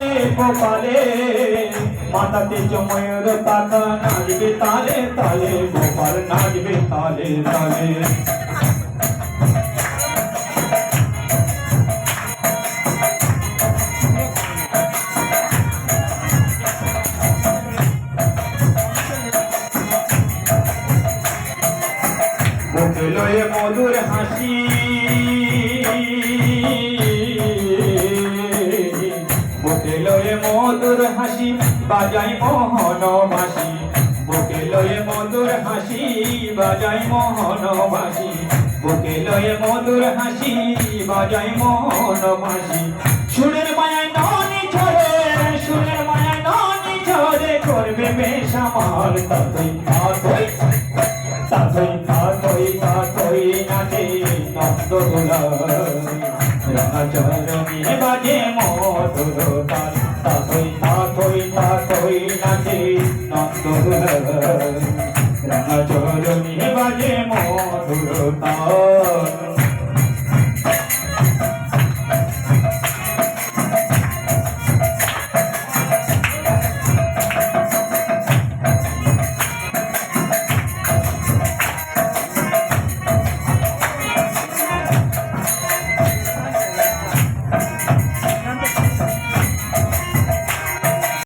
গোপালে মাথাতে ময়ূর পাতা নাচবে তালে তালে গোপাল নাচবে তালে তালে মুখে লয়ে মধুর হাসি বুকে লয়ে মধুর হাসি বাজাই মোহন বাঁশি বুকে লয়ে মধুর হাসি বাজাই মোহন বাঁশি বুকে লয়ে মধুর হাসি বাজাই মোহন বাঁশি সুরের মায়ায় ননি ঝরে সুরের মায়ায় ননি ঝরে করবে বেশ আমার তাতই তাতই তাতই তাতই তাতই নাচে নন্দদোলা রাজরণী বাজে মধুর তাল তাতই তাতই তাতই নাচে নন্দদোলা রাজরণী বাজে মধুর তাল